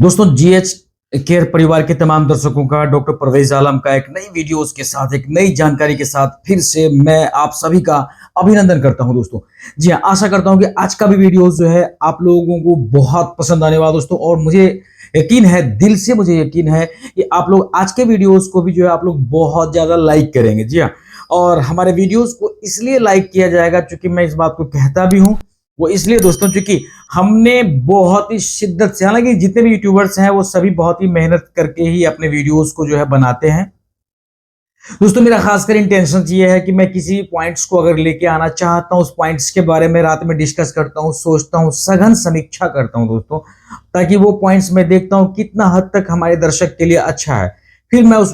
दोस्तों GH care परिवार के तमाम दर्शकों का डॉक्टर परवेज आलम का एक नई वीडियोस के साथ एक नई जानकारी के साथ फिर से मैं आप सभी का अभिनंदन करता हूं दोस्तों। जी हाँ, आशा करता हूं कि आज का भी वीडियो जो है आप लोगों को बहुत पसंद आने वाला दोस्तों। और मुझे यकीन है, दिल से मुझे यकीन है कि आप लोग आज के वीडियोस को भी जो है आप लोग बहुत ज्यादा लाइक करेंगे। जी हाँ, और हमारे वीडियोस को इसलिए लाइक किया जाएगा क्योंकि मैं इस बात को कहता भी हूं, वो इसलिए दोस्तों क्योंकि हमने बहुत ही शिद्दत से, हालांकि जितने भी यूट्यूबर्स हैं वो सभी बहुत ही मेहनत करके ही अपने वीडियोस को जो है बनाते हैं दोस्तों। मेरा खासकर इंटेंशन ये है कि मैं किसी पॉइंट्स को अगर लेके आना चाहता हूं, उस पॉइंट्स के बारे में रात में डिस्कस करता हूं, सोचता हूं, सघन समीक्षा करता हूं दोस्तों, ताकि वो पॉइंट्स मैं देखता हूं कितना हद तक हमारे दर्शक के लिए अच्छा है। फिर मैं उस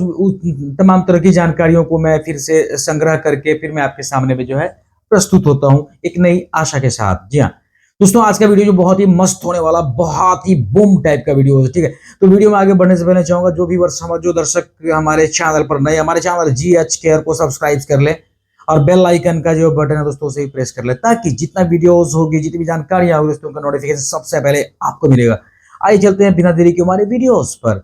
तमाम तरह की जानकारियों को मैं फिर से संग्रह करके फिर मैं आपके सामने में जो है प्रस्तुत होता हूं एक नई आशा के साथ। जी हाँ दोस्तों, आज का वीडियो जो बहुत ही मस्त होने वाला, बहुत ही बूम टाइप का वीडियो है, ठीक है। तो वीडियो में आगे बढ़ने से पहले चाहूंगा जो भी जो दर्शक हमारे चैनल पर नए, हमारे चैनल जीएच केयर को सब्सक्राइब कर ले और बेल आइकन का जो बटन है दोस्तों उसे ही प्रेस कर ले, ताकि जितना वीडियोस होगी, जितनी भी जानकारियां होगी दोस्तों, उनका नोटिफिकेशन सबसे पहले आपको मिलेगा। आइए चलते हैं बिना देरी के हमारे वीडियोस पर।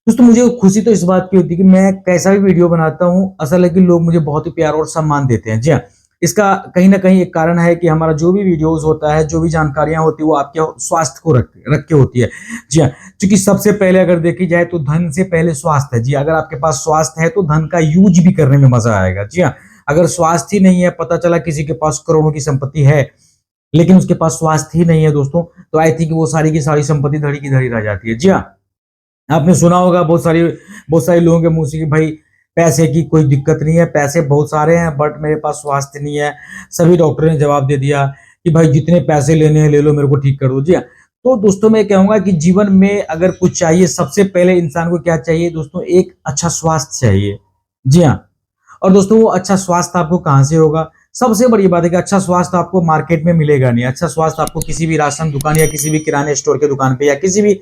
दोस्तों मुझे खुशी तो इस बात की होती है कि मैं कैसा भी वीडियो बनाता हूँ, असल है कि लोग मुझे बहुत ही प्यार और सम्मान देते हैं। जी हाँ, इसका कहीं ना कहीं एक कारण है कि हमारा जो भी वीडियोस होता है, जो भी जानकारियां होती है, वो आपके स्वास्थ्य को रख के होती है। जी हाँ, क्योंकि सबसे पहले अगर देखी जाए तो धन से पहले स्वास्थ्य है। जी, अगर आपके पास स्वास्थ्य है तो धन का यूज भी करने में मजा आएगा। जी हाँ, अगर स्वास्थ्य ही नहीं है, पता चला किसी के पास करोड़ों की संपत्ति है लेकिन उसके पास स्वास्थ्य ही नहीं है दोस्तों, तो आई थिंक वो सारी की सारी संपत्ति धड़ी की धड़ी रह जाती है। जी हाँ, आपने सुना होगा बहुत सारे लोगों के मुंह से कि भाई पैसे की कोई दिक्कत नहीं है, पैसे बहुत सारे हैं बट मेरे पास स्वास्थ्य नहीं है। सभी डॉक्टरों ने जवाब दे दिया कि भाई जितने पैसे लेने हैं ले लो, मेरे को ठीक कर दो। जी हाँ, तो दोस्तों मैं कहूंगा कि जीवन में अगर कुछ चाहिए, सबसे पहले इंसान को क्या चाहिए दोस्तों? एक अच्छा स्वास्थ्य चाहिए। जी हाँ, और दोस्तों वो अच्छा स्वास्थ्य आपको कहाँ से होगा? सबसे बड़ी बात है कि अच्छा स्वास्थ्य आपको मार्केट में मिलेगा नहीं। अच्छा स्वास्थ्य आपको किसी भी राशन दुकान या किसी भी किराने स्टोर के दुकान पे या किसी भी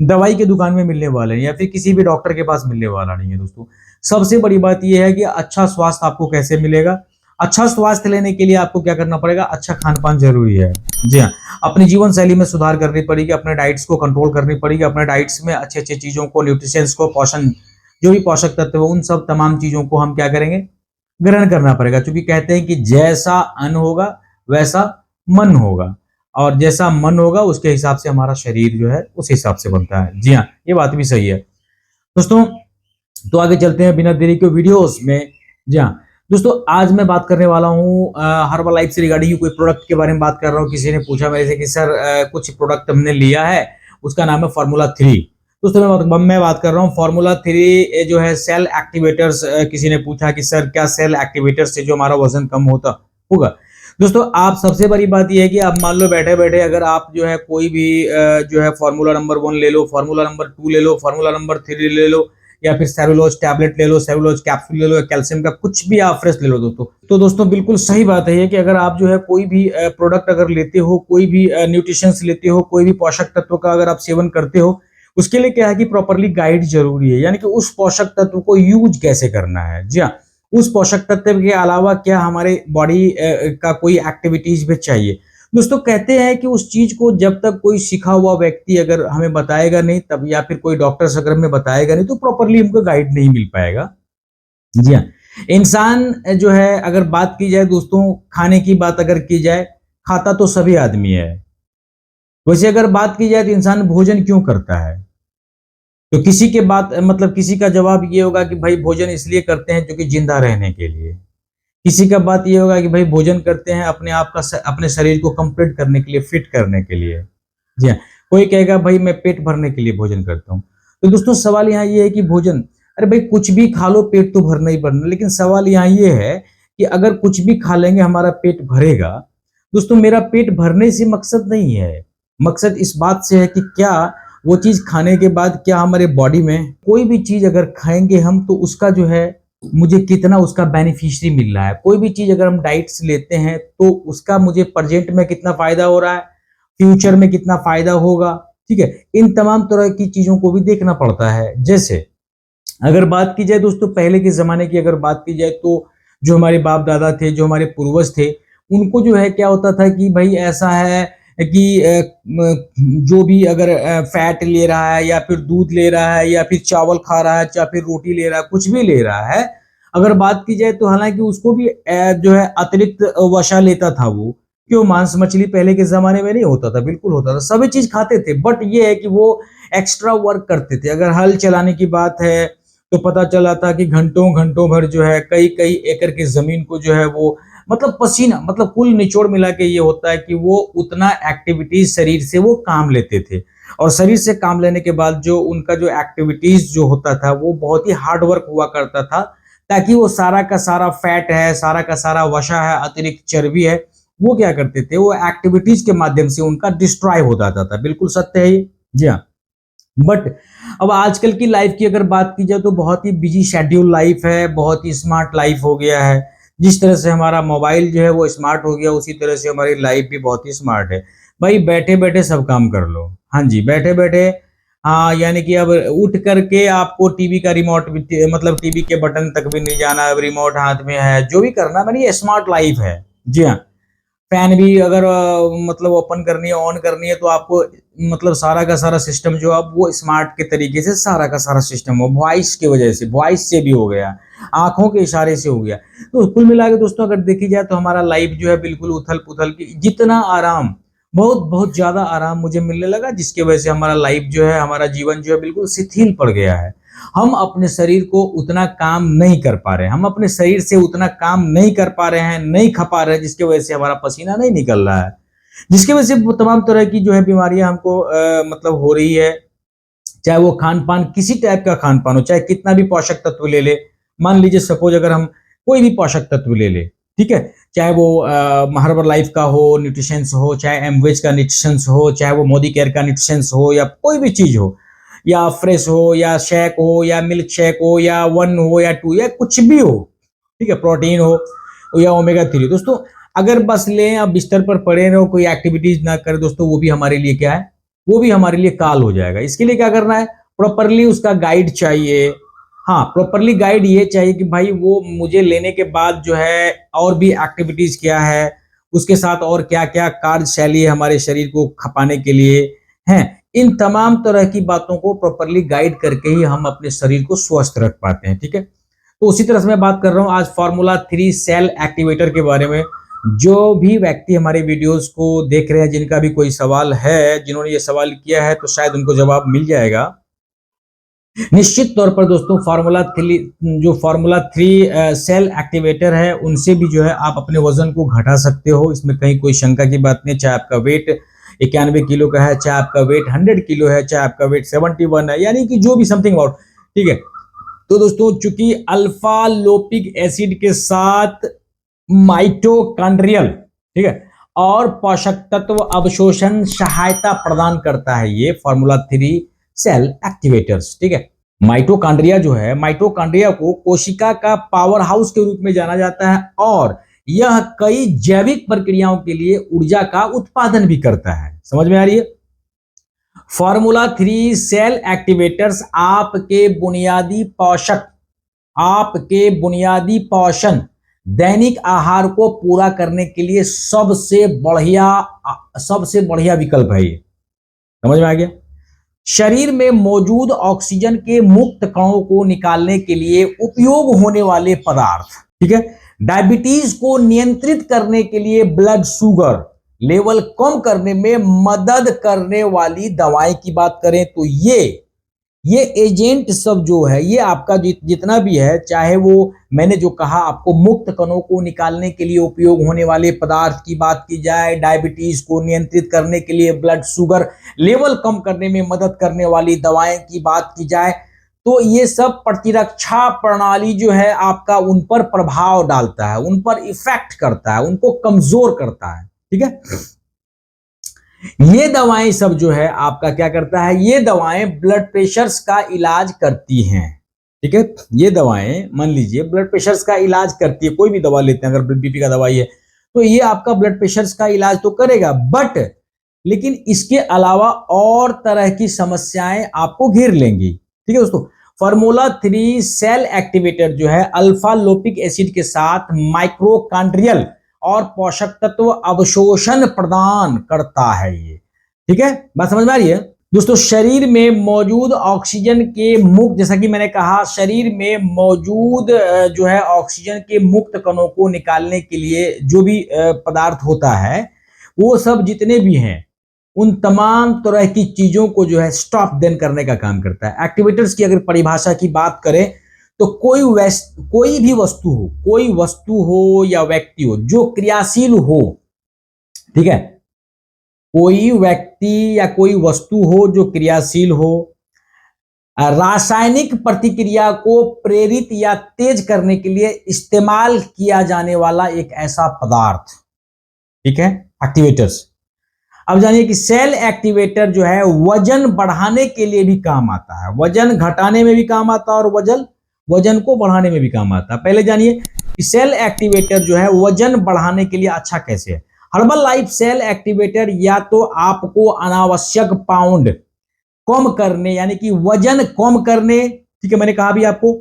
दवाई की दुकान में मिलने वाला नहीं, या फिर किसी भी डॉक्टर के पास मिलने वाला नहीं है दोस्तों। सबसे बड़ी बात यह है कि अच्छा स्वास्थ्य आपको कैसे मिलेगा? अच्छा स्वास्थ्य लेने के लिए आपको क्या करना पड़ेगा? अच्छा खान पान जरूरी है। जी हाँ, अपनी जीवन शैली में सुधार करनी पड़ेगी, अपने डाइट्स को कंट्रोल करनी पड़ेगी, अपने डाइट्स में अच्छे अच्छे चीजों को, न्यूट्रिशंस को, पोषण, जो भी पोषक तत्व है, उन सब तमाम चीजों को हम क्या करेंगे? ग्रहण करना पड़ेगा। क्योंकि कहते हैं कि जैसा अन्न होगा वैसा मन होगा, और जैसा मन होगा उसके हिसाब से हमारा शरीर जो है उस हिसाब से बनता है। जी हाँ, ये बात भी सही है दोस्तों। तो आगे चलते हैं बिना देरी के वीडियोस में। जी हाँ दोस्तों, आज मैं बात करने वाला हूँ हर्बल लाइफ से रिगार्डिंग कोई प्रोडक्ट के बारे में बात कर रहा हूँ। किसी ने पूछा मेरे से कि सर कुछ प्रोडक्ट हमने लिया है, उसका नाम है फार्मूला 3। दोस्तों मैं बात कर रहा हूँ फार्मूला 3 जो है सेल एक्टिवेटर्स। किसी ने पूछा कि सर क्या सेल एक्टिवेटर्स से जो हमारा वजन कम होता होगा? दोस्तों आप सबसे बड़ी बात यह है कि आप मान लो बैठे बैठे अगर आप जो है कोई भी जो है फार्मूला नंबर 1 ले लो, फार्मूला नंबर 2 ले लो, फार्मूला नंबर 3 ले लो, या फिर सेलुलोज टैबलेट ले लो, सेलुलोज कैप्सूल ले लो, या कैल्शियम का कुछ भी आप फ्रेश ले लो दोस्तों। तो दोस्तों बिल्कुल सही बात है ये कि अगर आप जो है कोई भी प्रोडक्ट अगर लेते हो, कोई भी न्यूट्रिशंस लेते हो, कोई भी पोषक तत्व का अगर आप सेवन करते हो, उसके लिए क्या है कि प्रॉपरली गाइड जरूरी है, यानी कि उस पोषक तत्व को यूज कैसे करना है। जी हाँ, उस पोषक तत्व के अलावा क्या हमारे बॉडी का कोई एक्टिविटीज भी चाहिए दोस्तों। कहते हैं कि उस चीज को जब तक कोई सिखा हुआ व्यक्ति अगर हमें बताएगा नहीं तब, या फिर कोई डॉक्टर अगर हमें बताएगा नहीं, तो प्रॉपरली हमको गाइड नहीं मिल पाएगा। जी हाँ, इंसान जो है अगर बात की जाए दोस्तों, खाने की बात अगर की जाए, खाता तो सभी आदमी है। वैसे अगर बात की जाए तो इंसान भोजन क्यों करता है? तो किसी के बात मतलब किसी का जवाब ये होगा कि भाई भोजन इसलिए करते हैं क्योंकि जिंदा रहने के लिए। किसी का बात ये होगा कि भाई भोजन करते हैं अपने आप का अपने शरीर को कंप्लीट करने के लिए, फिट करने के लिए। जी हाँ, कोई कहेगा भाई मैं पेट भरने के लिए भोजन करता हूँ। तो दोस्तों सवाल यहाँ ये है कि भोजन, अरे भाई कुछ भी खा लो पेट तो भरना ही भरना, लेकिन सवाल यहाँ ये है कि अगर कुछ भी खा लेंगे हमारा पेट भरेगा? दोस्तों मेरा पेट भरने से मकसद नहीं है, मकसद इस बात से है कि क्या वो चीज खाने के बाद क्या हमारे बॉडी में कोई भी चीज अगर खाएंगे हम तो उसका जो है मुझे कितना उसका बेनिफिशियरी मिल रहा है। कोई भी चीज अगर हम डाइट्स लेते हैं तो उसका मुझे प्रेजेंट में कितना फायदा हो रहा है, फ्यूचर में कितना फायदा होगा। ठीक है, इन तमाम तरह की चीजों को भी देखना पड़ता है। जैसे अगर बात की जाए दोस्तों पहले के जमाने की, अगर बात की जाए तो जो हमारे बाप दादा थे, जो हमारे पूर्वज थे, उनको जो है क्या होता था कि भाई ऐसा है कि जो भी अगर फैट ले रहा है या फिर दूध ले रहा है या फिर चावल खा रहा है या फिर रोटी ले रहा है, कुछ भी ले रहा है, अगर बात की जाए तो हालांकि उसको भी जो है अतिरिक्त वसा लेता था वो। क्यों? मांस मछली पहले के जमाने में नहीं होता था, बिल्कुल होता था, सभी चीज खाते थे, बट ये है कि वो एक्स्ट्रा वर्क करते थे। अगर हल चलाने की बात है तो पता चला था कि घंटों घंटों भर जो है कई कई एकड़ की जमीन को जो है वो मतलब पसीना, मतलब कुल निचोड़ मिला के ये होता है कि वो उतना एक्टिविटीज शरीर से वो काम लेते थे। और शरीर से काम लेने के बाद जो उनका जो एक्टिविटीज जो होता था वो बहुत ही हार्ड वर्क हुआ करता था, ताकि वो सारा का सारा फैट है, सारा का सारा वसा है, अतिरिक्त चर्बी है, वो क्या करते थे, वो एक्टिविटीज के माध्यम से उनका डिस्ट्रॉय हो जाता था। बिल्कुल सत्य है ये, जी हाँ। बट अब आजकल की लाइफ की अगर बात की जाए तो बहुत ही बिजी शेड्यूल लाइफ है, बहुत ही स्मार्ट लाइफ हो गया है। जिस तरह से हमारा मोबाइल जो है वो स्मार्ट हो गया, उसी तरह से हमारी लाइफ भी बहुत ही स्मार्ट है। भाई बैठे बैठे सब काम कर लो, हाँ जी, बैठे बैठे। हाँ, यानी कि अब उठ करके आपको टीवी का रिमोट भी, मतलब टीवी के बटन तक भी नहीं जाना, अब रिमोट हाथ में है, जो भी करना, मतलब ये स्मार्ट लाइफ है, जी हाँ। फैन भी अगर मतलब ओपन करनी है, ऑन करनी है, तो आपको मतलब सारा का सारा सिस्टम जो अब वो स्मार्ट के तरीके से सारा का सारा सिस्टम हो, वॉइस की वजह से, वॉइस से भी हो गया, आंखों के इशारे से हो गया। तो कुल मिला के दोस्तों अगर देखी जाए तो हमारा लाइफ जो है बिल्कुल उथल पुथल की, जितना आराम, बहुत बहुत ज्यादा आराम मुझे मिलने लगा, जिसकी वजह से हमारा लाइफ जो है, हमारा जीवन जो है बिल्कुल शिथिल पड़ गया है। हम अपने शरीर को उतना काम नहीं कर पा रहे हैं, हम अपने शरीर से उतना काम नहीं कर पा रहे हैं, नहीं खा पा रहे हैं, जिसकी वजह से हमारा पसीना नहीं निकल रहा है, जिसकी वजह से तमाम तरह की जो है बीमारियां हमको मतलब हो रही है। चाहे वो खान पान, किसी टाइप का खान पान हो, चाहे कितना भी पोषक तत्व ले ले, मान लीजिए सपोज अगर हम कोई भी पोषक तत्व ले ले, ठीक है, चाहे वो हर्बल लाइफ का हो न्यूट्रिशंस हो, चाहे एमवेज का न्यूट्रिशंस हो, चाहे वो मोदी केयर का न्यूट्रिशंस हो, या कोई भी चीज हो, या फ्रेश हो, या शेक हो, या मिल्क शेक हो, या 1 हो या 2, या कुछ भी हो, ठीक है, प्रोटीन हो या ओमेगा 3। दोस्तों अगर बस लें, अब बिस्तर पर पड़े रहो, कोई एक्टिविटीज ना करें दोस्तों, वो भी हमारे लिए क्या है, वो भी हमारे लिए काल हो जाएगा। इसके लिए क्या करना है, प्रॉपरली उसका गाइड चाहिए। हाँ, प्रॉपरली गाइड ये चाहिए कि भाई वो मुझे लेने के बाद जो है और भी एक्टिविटीज क्या है, उसके साथ और क्या क्या कार्यशैली है हमारे शरीर को खपाने के लिए हैं। इन तमाम तरह की बातों को प्रॉपरली गाइड करके ही हम अपने शरीर को स्वस्थ रख पाते हैं, ठीक है। तो उसी तरह से मैं बात कर रहा हूं आज फार्मूला 3 सेल एक्टिवेटर के बारे में। जो भी व्यक्ति हमारे वीडियोस को देख रहे हैं, जिनका भी कोई सवाल है, जिन्होंने ये सवाल किया है, तो शायद उनको जवाब मिल जाएगा निश्चित तौर पर। दोस्तों फार्मूला 3 सेल एक्टिवेटर है, उनसे भी जो है आप अपने वजन को घटा सकते हो, इसमें कहीं कोई शंका की बात नहीं। चाहे आपका वेट 91 किलो का है, चाहे आपका वेट 100 किलो है, चाहे आपका वेट 71 है, यानी कि जो भी समथिंग अबाउट, ठीक है। तो दोस्तों चूंकि अल्फा लोपिक एसिड के साथ माइटोकॉन्ड्रियल, ठीक है, और पोषक तत्व अवशोषण सहायता प्रदान करता है ये फार्मूला 3 सेल एक्टिवेटर्स, ठीक है। माइटोकॉन्ड्रिया जो है, माइटोकॉन्ड्रिया को कोशिका का पावर हाउस के रूप में जाना जाता है, और यह कई जैविक प्रक्रियाओं के लिए ऊर्जा का उत्पादन भी करता है। समझ में आ रही है? फार्मूला 3 सेल एक्टिवेटर्स आपके बुनियादी पोषण दैनिक आहार को पूरा करने के लिए सबसे बढ़िया विकल्प है ये। समझ में आ गया? शरीर में मौजूद ऑक्सीजन के मुक्त कणों को निकालने के लिए उपयोग होने वाले पदार्थ, ठीक है। डायबिटीज को नियंत्रित करने के लिए ब्लड शुगर लेवल कम करने में मदद करने वाली दवाएं की बात करें तो ये एजेंट सब जो है, ये आपका जितना भी है, चाहे वो मैंने जो कहा आपको मुक्त कणों को निकालने के लिए उपयोग होने वाले पदार्थ की बात की जाए, डायबिटीज को नियंत्रित करने के लिए ब्लड शुगर लेवल कम करने में मदद करने वाली दवाएं की बात की जाए, तो ये सब प्रतिरक्षा प्रणाली जो है आपका उन पर प्रभाव डालता है, उन पर इफेक्ट करता है, उनको कमजोर करता है, ठीक है। ये दवाएं सब जो है आपका क्या करता है, ये दवाएं ब्लड प्रेशर्स का इलाज करती हैं, ठीक है। ये दवाएं मान लीजिए ब्लड प्रेशर्स का इलाज करती है, कोई भी दवा लेते हैं, अगर बीपी का दवाई है तो ये आपका ब्लड प्रेशर्स का इलाज तो करेगा, बट लेकिन इसके अलावा और तरह की समस्याएं आपको घेर लेंगी, ठीक है दोस्तों। फार्मूला 3 सेल एक्टिवेटर जो है अल्फा लोपिक एसिड के साथ माइटोकॉन्ड्रियल और पोषक तत्व अवशोषण प्रदान करता है ये। ठीक है, बात समझ में आ रही है दोस्तों। शरीर में मौजूद ऑक्सीजन के मुक्त, जैसा कि मैंने कहा, शरीर में मौजूद जो है ऑक्सीजन के मुक्त कणों को निकालने के लिए जो भी पदार्थ होता है, वो सब जितने भी हैं उन तमाम तरह की चीजों को जो है स्टॉप देन करने का काम करता है। एक्टिवेटर्स की अगर परिभाषा की बात करें तो कोई भी वस्तु हो, कोई वस्तु हो या व्यक्ति हो जो क्रियाशील हो, ठीक है, कोई व्यक्ति या कोई वस्तु हो जो क्रियाशील हो, रासायनिक प्रतिक्रिया को प्रेरित या तेज करने के लिए इस्तेमाल किया जाने वाला एक ऐसा पदार्थ, ठीक है, एक्टिवेटर्स। अब जानिए कि सेल एक्टिवेटर जो है वजन बढ़ाने के लिए भी काम आता है, वजन घटाने में भी काम आता है और वजन को बढ़ाने में भी काम आता है। पहले जानिए कि सेल एक्टिवेटर जो है वजन बढ़ाने के लिए अच्छा कैसे है। हर्बल लाइफ सेल एक्टिवेटर या तो आपको अनावश्यक पाउंड कम करने, यानी कि वजन कम करने, ठीक है, मैंने कहा भी आपको,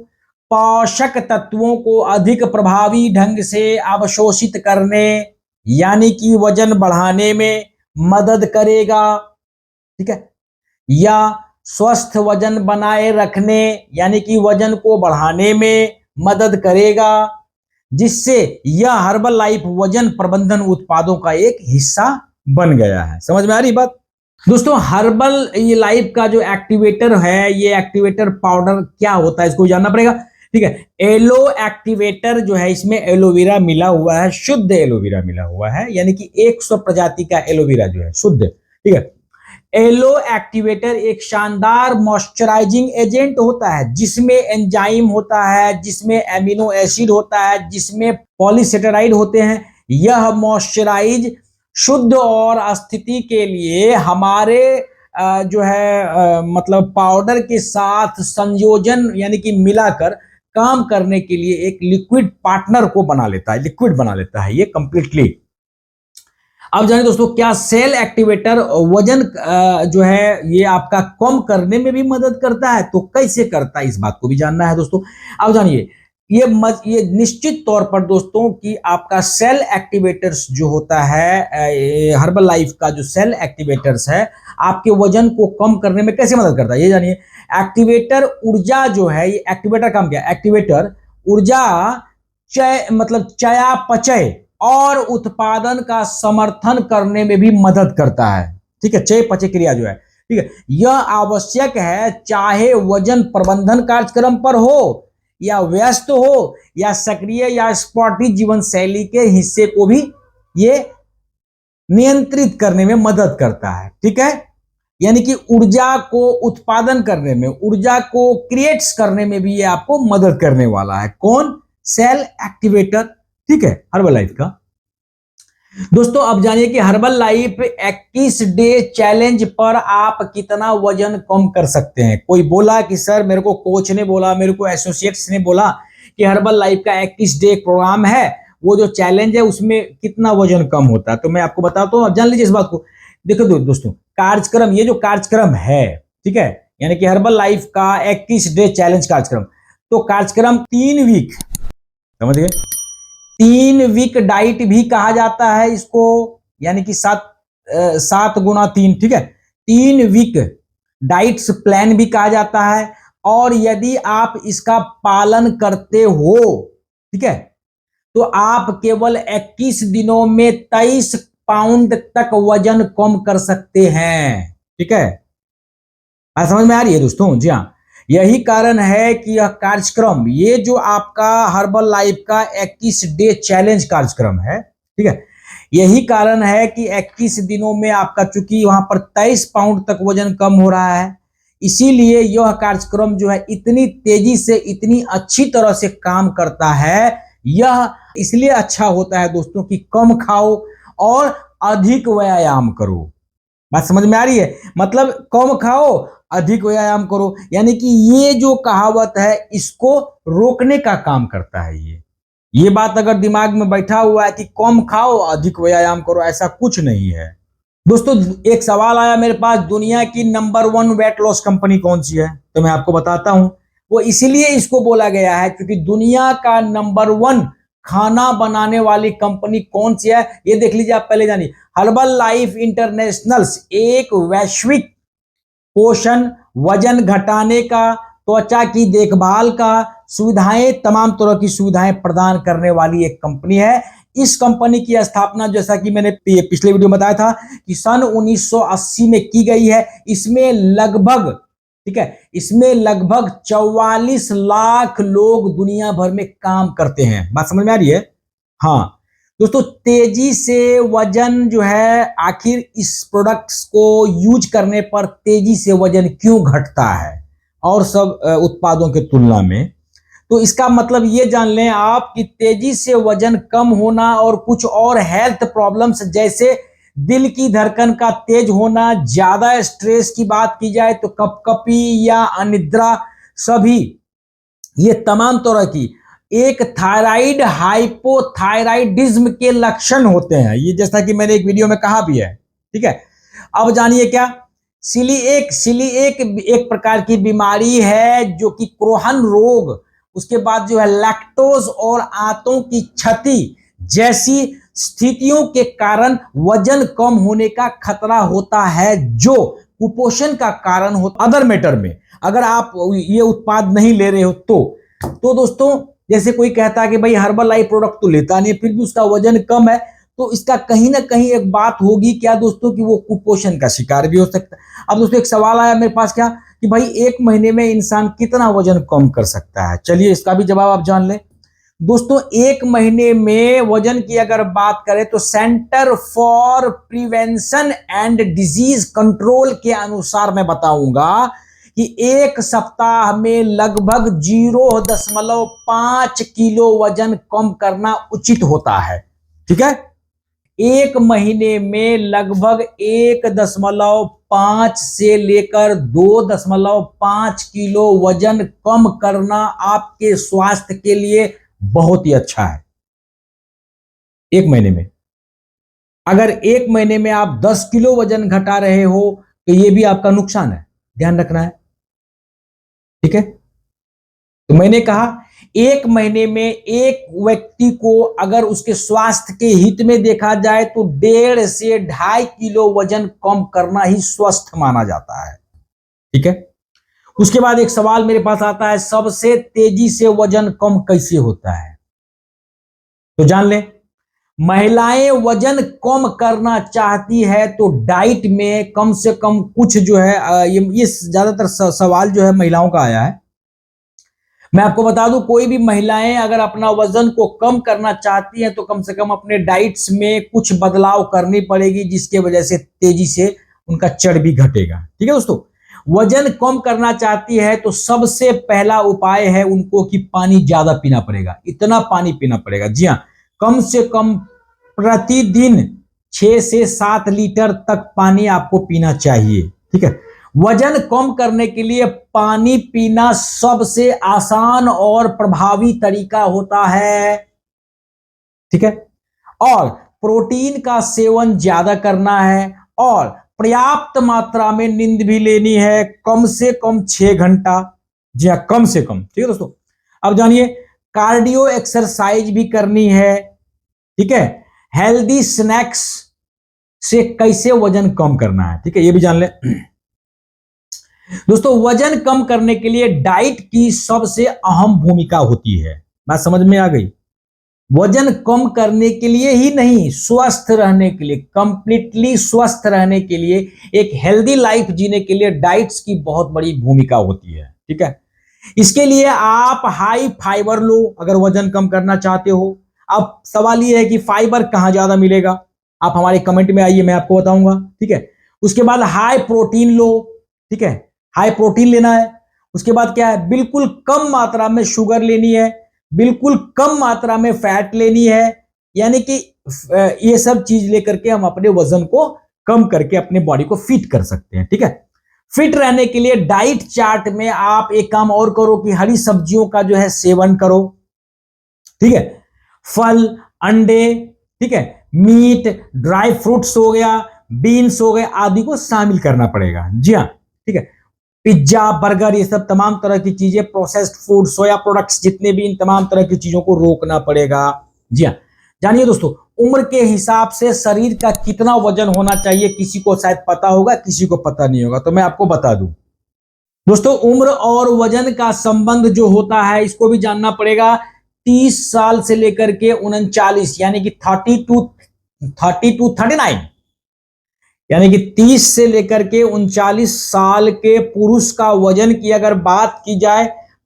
पोषक तत्वों को अधिक प्रभावी ढंग से अवशोषित करने, यानी कि वजन बढ़ाने में मदद करेगा, ठीक है, या स्वस्थ वजन बनाए रखने, यानी कि वजन को बढ़ाने में मदद करेगा, जिससे यह हर्बल लाइफ वजन प्रबंधन उत्पादों का एक हिस्सा बन गया है। समझ में आ रही बात दोस्तों। हर्बल ये लाइफ का जो एक्टिवेटर है, ये एक्टिवेटर पाउडर क्या होता है इसको जानना पड़ेगा, ठीक है। एलो एक्टिवेटर जो है इसमें एलोवेरा मिला हुआ है, शुद्ध एलोवेरा मिला हुआ है, यानी कि 100 प्रजाति का एलोवेरा जो है शुद्ध, ठीक है। एलो एक्टिवेटर एक शानदार मॉइस्चराइजिंग एजेंट होता है जिसमें एंजाइम होता है, जिसमें एमिनो एसिड होता है, जिसमें पॉलीसेटेराइड होते हैं। यह मॉइस्चराइज शुद्ध और स्थिति के लिए हमारे जो है मतलब पाउडर के साथ संयोजन यानी कि मिलाकर काम करने के लिए एक लिक्विड पार्टनर को बना लेता है, लिक्विड बना लेता है ये कंप्लीटली। अब जानिए दोस्तों, क्या सेल एक्टिवेटर वजन जो है ये आपका कम करने में भी मदद करता है? तो कैसे करता है इस बात को भी जानना है दोस्तों। अब जानिए, ये निश्चित तौर पर दोस्तों कि आपका सेल एक्टिवेटर्स जो होता है, हर्बल लाइफ का जो सेल एक्टिवेटर्स है, आपके वजन को कम करने में कैसे मदद करता है ये जानिए। एक्टिवेटर ऊर्जा जो है, ये एक्टिवेटर काम क्या है, एक्टिवेटर ऊर्जा चयापचय और उत्पादन का समर्थन करने में भी मदद करता है, ठीक है। चयापचय क्रिया जो है, ठीक है, यह आवश्यक है चाहे वजन प्रबंधन कार्यक्रम पर हो या व्यस्त हो या सक्रिय या स्पॉटी जीवन शैली के हिस्से को भी ये नियंत्रित करने में मदद करता है, ठीक है। यानी कि ऊर्जा को उत्पादन करने में, ऊर्जा को क्रिएट्स करने में भी ये आपको मदद करने वाला है। कौन? सेल एक्टिवेटर, ठीक है, हर्बल लाइफ का। दोस्तों अब जानिए कि हर्बल लाइफ 21 डे चैलेंज पर आप कितना वजन कम कर सकते हैं। कोई बोला कि सर मेरे को कोच ने बोला, मेरे को एसोसिएट्स ने बोला कि हर्बल लाइफ का 21 डे प्रोग्राम है, वो जो चैलेंज है उसमें कितना वजन कम होता है। तो मैं आपको बताता हूँ, अब जान लीजिए इस बात को। देखो दोस्तों, कार्यक्रम, ये जो कार्यक्रम है, ठीक है, यानी कि हर्बल लाइफ का 21 डे चैलेंज कार्यक्रम, तो कार्यक्रम 3 वीक, समझ गए, 3 वीक डाइट भी कहा जाता है इसको, यानी कि 7 गुना 3, ठीक है, 3 वीक डाइट्स प्लान भी कहा जाता है। और यदि आप इसका पालन करते हो, ठीक है, तो आप केवल 21 दिनों में 23 पाउंड तक वजन कम कर सकते हैं, ठीक है। बात समझ में आ रही है दोस्तों? जी हाँ, यही कारण है कि यह कार्यक्रम, ये जो आपका हर्बल लाइफ का 21 डे चैलेंज कार्यक्रम है, ठीक है, यही कारण है कि 21 दिनों में आपका चूंकि वहां पर 23 पाउंड तक वजन कम हो रहा है, इसीलिए यह कार्यक्रम जो है इतनी तेजी से, इतनी अच्छी तरह से काम करता है। यह इसलिए अच्छा होता है दोस्तों कि कम खाओ और अधिक व्यायाम करो। बात समझ में आ रही है? मतलब कम खाओ, अधिक व्यायाम करो, यानी कि ये जो कहावत है इसको रोकने का काम करता है। ये बात अगर दिमाग में बैठा हुआ है कि कम खाओ अधिक व्यायाम करो, ऐसा कुछ नहीं है दोस्तों। एक सवाल आया मेरे पास, दुनिया की नंबर 1 वेट लॉस कंपनी कौन सी है? तो मैं आपको बताता हूं, वो इसीलिए इसको बोला गया है क्योंकि दुनिया का नंबर 1 खाना बनाने वाली कंपनी कौन सी है ये देख लीजिए, आप पहले जानिए। हर्बल लाइफ इंटरनेशनल्स एक वैश्विक पोषण, वजन घटाने का, त्वचा की देखभाल का सुविधाएं, तमाम तरह की सुविधाएं प्रदान करने वाली एक कंपनी है। इस कंपनी की स्थापना, जैसा कि मैंने पिछले वीडियो में बताया था, कि सन 1980 में की गई है। इसमें लगभग, ठीक है, इसमें लगभग 44 लाख लोग दुनिया भर में काम करते हैं। बात समझ में आ रही है? हाँ दोस्तों, तेजी से वजन जो है, आखिर इस प्रोडक्ट्स को यूज करने पर तेजी से वजन क्यों घटता है और सब उत्पादों के तुलना में? तो इसका मतलब ये जान लें आप कि तेजी से वजन कम होना और कुछ और हेल्थ प्रॉब्लम्स जैसे दिल की धड़कन का तेज होना, ज्यादा स्ट्रेस की बात की जाए तो कपकपी या अनिद्रा, सभी ये तमाम तरह की एक थायराइड हाइपोथायराइडिज्म के लक्षण होते हैं। ये जैसा कि मैंने एक वीडियो में कहा भी है, ठीक है। अब जानिए क्या, सिलिएक एक प्रकार की बीमारी है जो कि क्रोहन रोग, उसके बाद जो है लैक्टोज और आंतों की क्षति जैसी स्थितियों के कारण वजन कम होने का खतरा होता है, जो कुपोषण का कारण होता। अदर मैटर में अगर आप ये उत्पाद नहीं ले रहे हो तो दोस्तों, जैसे कोई कहता है कि भाई हर्बल लाइफ प्रोडक्ट तो लेता नहीं, फिर भी उसका वजन कम है, तो इसका कहीं ना कहीं एक बात होगी क्या दोस्तों, कि वो कुपोषण का शिकार भी हो सकता है। अब दोस्तों एक सवाल आया मेरे पास, क्या कि भाई एक महीने में इंसान कितना वजन कम कर सकता है? चलिए इसका भी जवाब आप जान लें दोस्तों। एक महीने में वजन की अगर बात करें तो centre for prevention and disease control के अनुसार मैं बताऊंगा कि एक सप्ताह में लगभग 0.5 किलो वजन कम करना उचित होता है, ठीक है। एक महीने में लगभग 1.5 से लेकर 2.5 किलो वजन कम करना आपके स्वास्थ्य के लिए बहुत ही अच्छा है। एक महीने में अगर एक महीने में आप 10 किलो वजन घटा रहे हो तो यह भी आपका नुकसान है, ध्यान रखना है, ठीक है। तो मैंने कहा एक महीने में एक व्यक्ति को अगर उसके स्वास्थ्य के हित में देखा जाए तो 1.5 से 2.5 किलो वजन कम करना ही स्वस्थ माना जाता है, ठीक है। उसके बाद एक सवाल मेरे पास आता है, सबसे तेजी से वजन कम कैसे होता है? तो जान ले, महिलाएं वजन कम करना चाहती है तो डाइट में कम से कम कुछ जो है, ये ज्यादातर सवाल जो है महिलाओं का आया है। मैं आपको बता दूं, कोई भी महिलाएं अगर अपना वजन को कम करना चाहती हैं तो कम से कम अपने डाइट्स में कुछ बदलाव करनी पड़ेगी, जिसके वजह से तेजी से उनका चर्बी घटेगा, ठीक है दोस्तों। वजन कम करना चाहती है तो सबसे पहला उपाय है उनको कि पानी ज्यादा पीना पड़ेगा, इतना पानी पीना पड़ेगा, जी हाँ, कम से कम प्रतिदिन 6 से 7 लीटर तक पानी आपको पीना चाहिए, ठीक है। वजन कम करने के लिए पानी पीना सबसे आसान और प्रभावी तरीका होता है, ठीक है। और प्रोटीन का सेवन ज्यादा करना है और पर्याप्त मात्रा में नींद भी लेनी है, कम से कम 6 घंटा, जी हाँ, कम से कम, ठीक है दोस्तों। अब जानिए, कार्डियो एक्सरसाइज भी करनी है, ठीक है। हेल्दी स्नैक्स से कैसे वजन कम करना है, ठीक है, ये भी जान ले दोस्तों। वजन कम करने के लिए डाइट की सबसे अहम भूमिका होती है, बात समझ में आ गई? वजन कम करने के लिए ही नहीं, स्वस्थ रहने के लिए, कंप्लीटली स्वस्थ रहने के लिए, एक हेल्दी लाइफ जीने के लिए डाइट्स की बहुत बड़ी भूमिका होती है, ठीक है। इसके लिए आप हाई फाइबर लो अगर वजन कम करना चाहते हो। अब सवाल ये है कि फाइबर कहां ज्यादा मिलेगा, आप हमारे कमेंट में आइए, मैं आपको बताऊंगा, ठीक है। उसके बाद हाई प्रोटीन लो, ठीक है, हाई प्रोटीन लेना है। उसके बाद क्या है, बिल्कुल कम मात्रा में शुगर लेनी है, बिल्कुल कम मात्रा में फैट लेनी है, यानी कि ये सब चीज लेकर के हम अपने वजन को कम करके अपने बॉडी को फिट कर सकते हैं, ठीक है। फिट रहने के लिए डाइट चार्ट में आप एक काम और करो कि हरी सब्जियों का जो है सेवन करो, ठीक है। फल, अंडे, ठीक है, मीट, ड्राई फ्रूट्स हो गया, बीन्स हो गए, आदि को शामिल करना पड़ेगा, जी हाँ, ठीक है। पिज्जा, बर्गर, ये सब तमाम तरह की चीजें, प्रोसेस्ड फूड, सोया प्रोडक्ट्स, जितने भी इन तमाम तरह की चीजों को रोकना पड़ेगा, जी हाँ, जानिए दोस्तों, उम्र के हिसाब से शरीर का कितना वजन होना चाहिए किसी को शायद पता होगा, किसी को पता नहीं होगा, तो मैं आपको बता दूं। दोस्तों, उम्र और वजन का संबंध जो होता है इसको भी जानना पड़ेगा। 30 साल से लेकर के 39 यानी कि 30 टू 39 यानी कि 30 से लेकर के 39 साल के पुरुष का वजन की अगर बात की जाए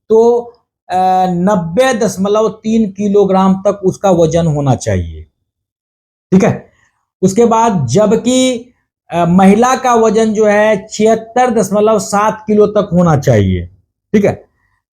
तो 90.3 किलोग्राम तक उसका वजन होना चाहिए। ठीक है। उसके बाद जबकि महिला का वजन जो है 76.7 किलो तक होना चाहिए। ठीक है।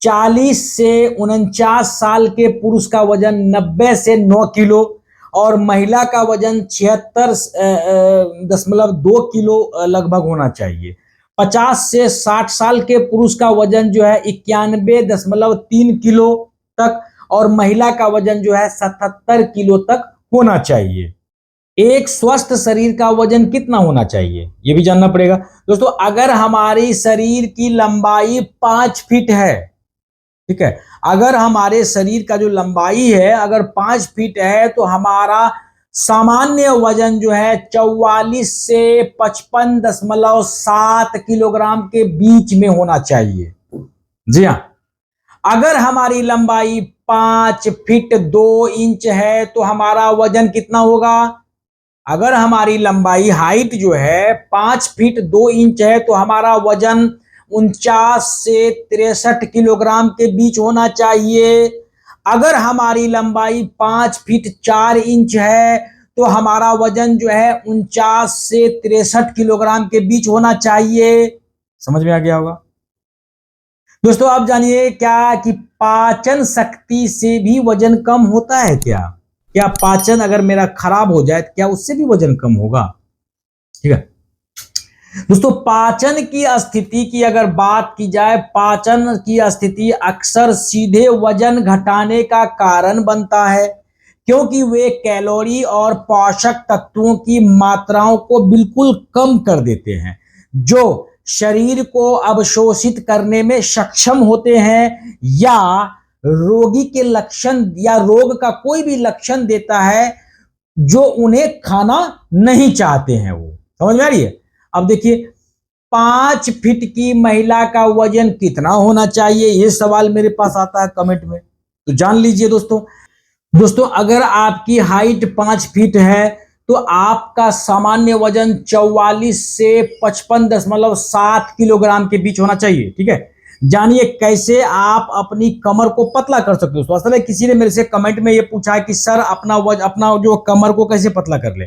40 से 49 साल के पुरुष का वजन 90 से 9 किलो और महिला का वजन 76.2 किलो लगभग होना चाहिए। 50 से 60 साल के पुरुष का वजन जो है 91.3 किलो तक और महिला का वजन जो है 77 किलो तक होना चाहिए। एक स्वस्थ शरीर का वजन कितना होना चाहिए ये भी जानना पड़ेगा। दोस्तों, अगर हमारी शरीर की लंबाई 5 फीट है, ठीक है, अगर हमारे शरीर का जो लंबाई है अगर 5 फीट है तो हमारा सामान्य वजन जो है 44 से 55.7 किलोग्राम के बीच में होना चाहिए। जी हाँ, अगर हमारी लंबाई 5 फीट 2 इंच है तो हमारा वजन कितना होगा? अगर हमारी लंबाई हाइट जो है 5 फीट 2 इंच है तो हमारा वजन 49 से 63 किलोग्राम के बीच होना चाहिए। अगर हमारी लंबाई 5 फीट 4 इंच है तो हमारा वजन जो है 49 से 63 किलोग्राम के बीच होना चाहिए। समझ में आ गया होगा दोस्तों। आप जानिए क्या कि पाचन शक्ति से भी वजन कम होता है क्या? क्या पाचन अगर मेरा खराब हो जाए तो क्या उससे भी वजन कम होगा? ठीक है दोस्तों, पाचन की स्थिति की अगर बात की जाए, पाचन की स्थिति अक्सर सीधे वजन घटाने का कारण बनता है क्योंकि वे कैलोरी और पोषक तत्वों की मात्राओं को बिल्कुल कम कर देते हैं जो शरीर को अवशोषित करने में सक्षम होते हैं या रोगी के लक्षण या रोग का कोई भी लक्षण देता है जो उन्हें खाना नहीं चाहते हैं। वो समझ में आ रही है? अब देखिए, 5 फीट की महिला का वजन कितना होना चाहिए ये सवाल मेरे पास आता है कमेंट में, तो जान लीजिए दोस्तों। दोस्तों, अगर आपकी हाइट 5 फीट है तो आपका सामान्य वजन 44 से 55.7 किलोग्राम के बीच होना चाहिए। ठीक है, जानिए कैसे आप अपनी कमर को पतला कर सकते हो। तो असल में किसी ने मेरे से कमेंट में ये पूछा है कि सर अपना जो कमर को कैसे पतला कर ले।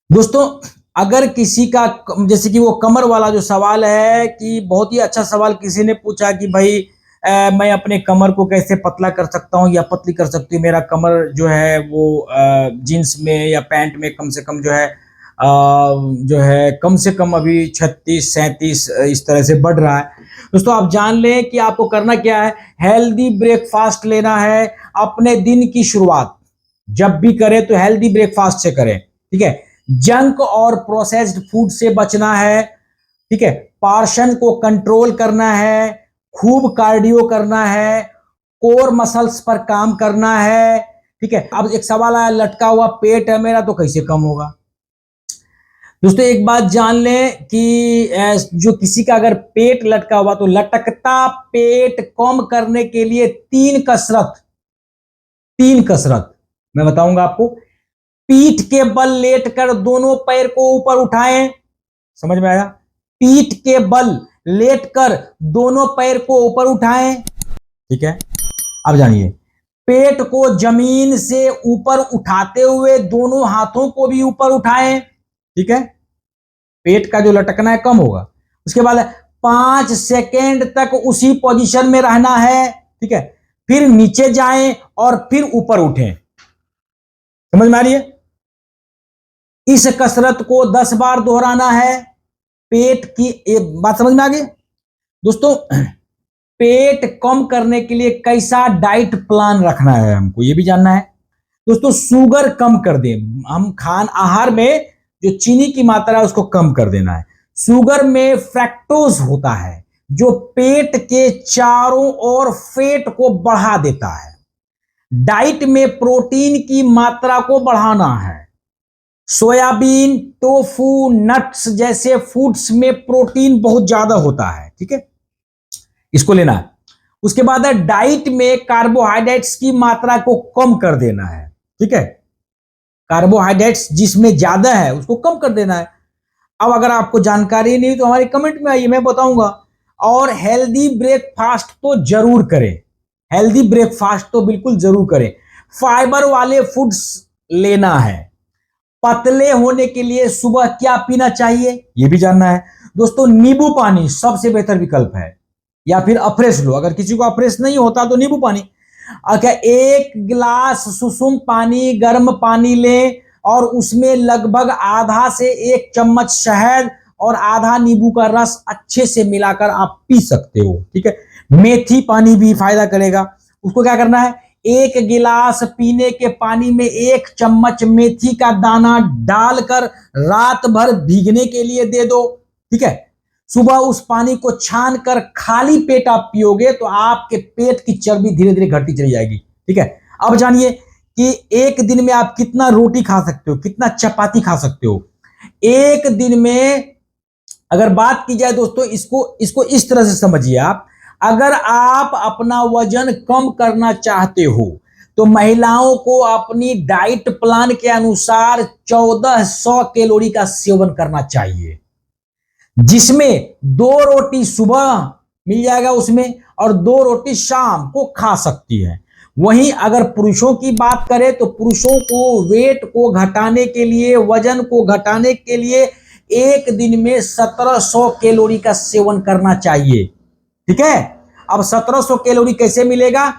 दोस्तों, अगर किसी का जैसे कि वो कमर वाला जो सवाल है कि बहुत ही अच्छा सवाल किसी ने पूछा कि भाई मैं अपने कमर को कैसे पतला कर सकता हूँ या पतली कर सकती हूँ। मेरा कमर जो है वो जीन्स में या पैंट में कम से कम जो है कम से कम अभी 36-37 इस तरह से बढ़ रहा है। दोस्तों, आप जान लें कि आपको करना क्या है। हेल्दी ब्रेकफास्ट लेना है। अपने दिन की शुरुआत जब भी करें तो हेल्दी ब्रेकफास्ट से करें। ठीक है, जंक और प्रोसेस्ड फूड से बचना है। ठीक है, पार्शन को कंट्रोल करना है, खूब कार्डियो करना है, कोर मसल्स पर काम करना है। ठीक है, अब एक सवाल आया, लटका हुआ पेट है मेरा तो कैसे कम होगा? दोस्तों, एक बात जान लें कि जो किसी का अगर पेट लटका हुआ तो लटकता पेट कम करने के लिए 3 कसरत मैं बताऊंगा आपको। पीठ के बल लेटकर दोनों पैर को ऊपर उठाएं। समझ में आया? पीठ के बल लेटकर दोनों पैर को ऊपर उठाएं। ठीक है, अब जानिए, पेट को जमीन से ऊपर उठाते हुए दोनों हाथों को भी ऊपर उठाएं। ठीक है, पेट का जो लटकना है कम होगा। उसके बाद 5 सेकेंड तक उसी पोजीशन में रहना है। ठीक है, फिर नीचे जाएं और फिर ऊपर उठें। समझ में आ रही है? इस कसरत को 10 बार दोहराना है। पेट की एक बात समझ में आ गई दोस्तों? पेट कम करने के लिए कैसा डाइट प्लान रखना है हमको ये भी जानना है। दोस्तों, शुगर कम कर दें। हम आहार में जो चीनी की मात्रा है उसको कम कर देना है। शुगर में फ्रैक्टोज होता है जो पेट के चारों ओर फैट को बढ़ा देता है। डाइट में प्रोटीन की मात्रा को बढ़ाना है। सोयाबीन, टोफू, नट्स जैसे फूड्स में प्रोटीन बहुत ज्यादा होता है, ठीक है, इसको लेना है। उसके बाद है डाइट में कार्बोहाइड्रेट्स की मात्रा को कम कर देना है, ठीक है, कार्बोहाइड्रेट्स जिसमें ज्यादा है उसको कम कर देना है। अब अगर आपको जानकारी नहीं तो हमारे कमेंट में आइए, मैं बताऊंगा। और हेल्दी ब्रेकफास्ट तो जरूर करें, हेल्दी ब्रेकफास्ट तो बिल्कुल जरूर करें। फाइबर वाले फूड्स लेना है। पतले होने के लिए सुबह क्या पीना चाहिए यह भी जानना है दोस्तों। नींबू पानी सबसे बेहतर विकल्प है, या फिर अफ्रेश लो, अगर किसी को अफ्रेश नहीं होता तो नींबू पानी। अच्छा, 1 गिलास सुसुम पानी, गर्म पानी लें और उसमें लगभग आधा से 1 चम्मच शहद और आधा नींबू का रस अच्छे से मिलाकर आप पी सकते हो, ठीक है। मेथी पानी भी फायदा करेगा। उसको क्या करना है, 1 गिलास पीने के पानी में 1 चम्मच मेथी का दाना डालकर रात भर भीगने के लिए दे दो, ठीक है। सुबह उस पानी को छान कर खाली पेट आप पियोगे तो आपके पेट की चर्बी धीरे धीरे घटती चली जाएगी, ठीक है। अब जानिए कि एक दिन में आप कितना रोटी खा सकते हो, कितना चपाती खा सकते हो। एक दिन में अगर बात की जाए दोस्तों, इसको इस तरह से समझिए आप, अगर आप अपना वजन कम करना चाहते हो तो महिलाओं को अपनी डाइट प्लान के अनुसार 1400 कैलोरी का सेवन करना चाहिए, जिसमें 2 रोटी सुबह मिल जाएगा उसमें और 2 रोटी शाम को खा सकती है। वहीं अगर पुरुषों की बात करें तो पुरुषों को वेट को घटाने के लिए, वजन को घटाने के लिए एक दिन में 1700 कैलोरी का सेवन करना चाहिए, ठीक है। अब 1700 कैलोरी कैसे मिलेगा,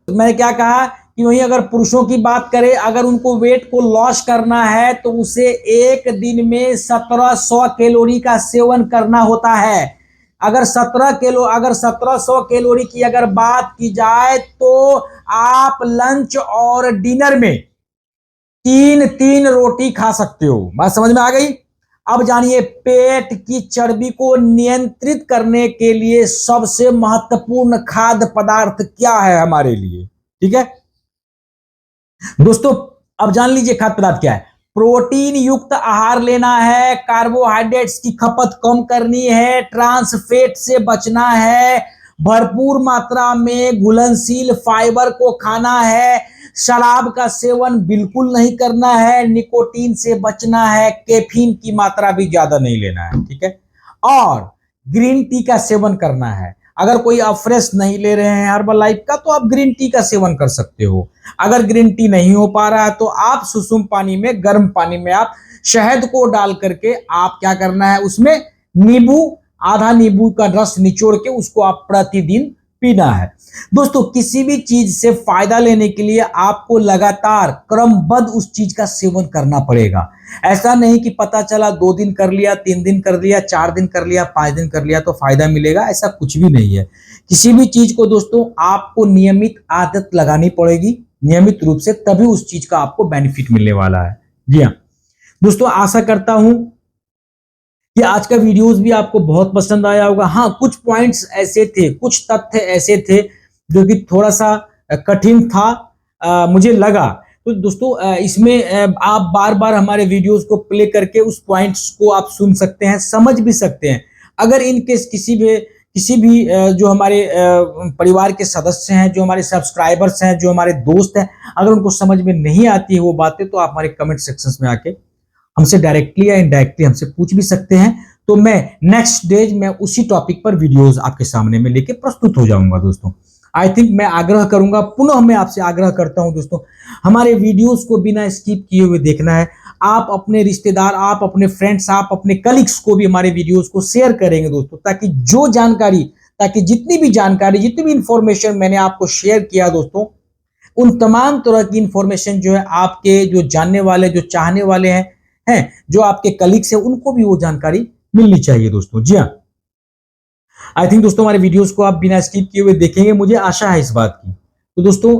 तो मैंने क्या कहा कि वहीं अगर पुरुषों की बात करें, अगर उनको वेट को लॉस करना है तो उसे एक दिन में 1700 कैलोरी का सेवन करना होता है। अगर 1700 कैलोरी की अगर बात की जाए तो आप लंच और डिनर में 3 रोटी खा सकते हो। बात समझ में आ गई। अब जानिए पेट की चर्बी को नियंत्रित करने के लिए सबसे महत्वपूर्ण खाद्य पदार्थ क्या है हमारे लिए, ठीक है दोस्तों। अब जान लीजिए खाद्य पदार्थ क्या है। प्रोटीन युक्त आहार लेना है, कार्बोहाइड्रेट्स की खपत कम करनी है, ट्रांस फैट से बचना है, भरपूर मात्रा में घुलनशील फाइबर को खाना है, शराब का सेवन बिल्कुल नहीं करना है, निकोटीन से बचना है, कैफीन की मात्रा भी ज्यादा नहीं लेना है, ठीक है। और ग्रीन टी का सेवन करना है। अगर कोई आप फ्रेश नहीं ले रहे हैं हर्बल लाइफ का तो आप ग्रीन टी का सेवन कर सकते हो। अगर ग्रीन टी नहीं हो पा रहा है तो आप सुसुम पानी में, गर्म पानी में आप शहद को डाल करके आप क्या करना है, उसमें आधा नींबू का रस निचोड़ के उसको आप प्रतिदिन पीना है। दोस्तों किसी भी चीज से फायदा लेने के लिए आपको लगातार क्रमबद्ध उस चीज का सेवन करना पड़ेगा। ऐसा नहीं कि पता चला 2 दिन कर लिया, 3 दिन कर लिया, 4 दिन कर लिया, 5 दिन कर लिया तो फायदा मिलेगा, ऐसा कुछ भी नहीं है। किसी भी चीज को दोस्तों आपको नियमित आदत लगानी पड़ेगी, नियमित रूप से, तभी उस चीज का आपको बेनिफिट मिलने वाला है। जी हाँ दोस्तों, आशा करता हूं कि आज का वीडियोस भी आपको बहुत पसंद आया होगा। हाँ, कुछ पॉइंट्स ऐसे थे, कुछ तथ्य ऐसे थे जो कि थोड़ा सा कठिन था, मुझे लगा। तो दोस्तों इसमें आप बार बार हमारे वीडियोस को प्ले करके उस पॉइंट्स को आप सुन सकते हैं, समझ भी सकते हैं। अगर इन केस किसी भी जो हमारे परिवार के सदस्य हैं, जो हमारे सब्सक्राइबर्स हैं, जो हमारे दोस्त हैं, अगर उनको समझ में नहीं आती है वो बातें, तो आप हमारे कमेंट सेक्शन में आके हमसे डायरेक्टली या इनडायरेक्टली हमसे पूछ भी सकते हैं। तो मैं नेक्स्ट डेज में उसी टॉपिक पर वीडियोस आपके सामने में लेके प्रस्तुत हो जाऊंगा दोस्तों। आई थिंक मैं आग्रह करूंगा, पुनः मैं आपसे आग्रह करता हूं दोस्तों, हमारे वीडियोस को बिना स्किप किए हुए देखना है। आप अपने रिश्तेदार, आप अपने फ्रेंड्स, आप अपने कलीग्स को भी हमारे वीडियोस को शेयर करेंगे दोस्तों, ताकि जितनी भी जानकारी, जितनी भी इंफॉर्मेशन मैंने आपको शेयर किया दोस्तों, उन तमाम तरह की इंफॉर्मेशन जो है आपके जो जानने वाले, जो चाहने वाले हैं, जो आपके कलीग्स हैं, उनको भी वो जानकारी मिलनी चाहिए दोस्तों। जी हाँ, आई थिंक दोस्तों हमारे वीडियोस को आप बिना स्किप किए हुए देखेंगे, मुझे आशा है इस बात की। तो दोस्तों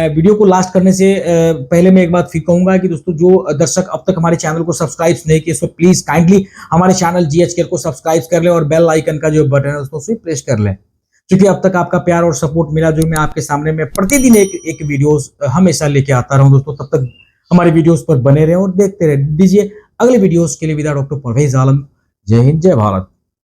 वीडियो को लास्ट करने से पहले मैं एक बात फिर कहूंगा कि दोस्तों जो दर्शक अब तक हमारे चैनल को सब्सक्राइब नहीं किए, सो प्लीज काइंडली हमारे चैनल GH केयर को सब्सक्राइब कर लें और बेल आइकन का जो बटन है उसको प्रेस कर लें। क्योंकि अब तक आपका प्यार और सपोर्ट मिला, जो मैं आपके सामने में प्रतिदिन एक वीडियोस हमेशा लेके आता रहा हूं दोस्तों। तब तक हमारे वीडियोस पर बने रहे और देखते रहे दीजिए। अगले वीडियोस के लिए विदा, डॉक्टर परवेज आलम। जय हिंद, जय भारत।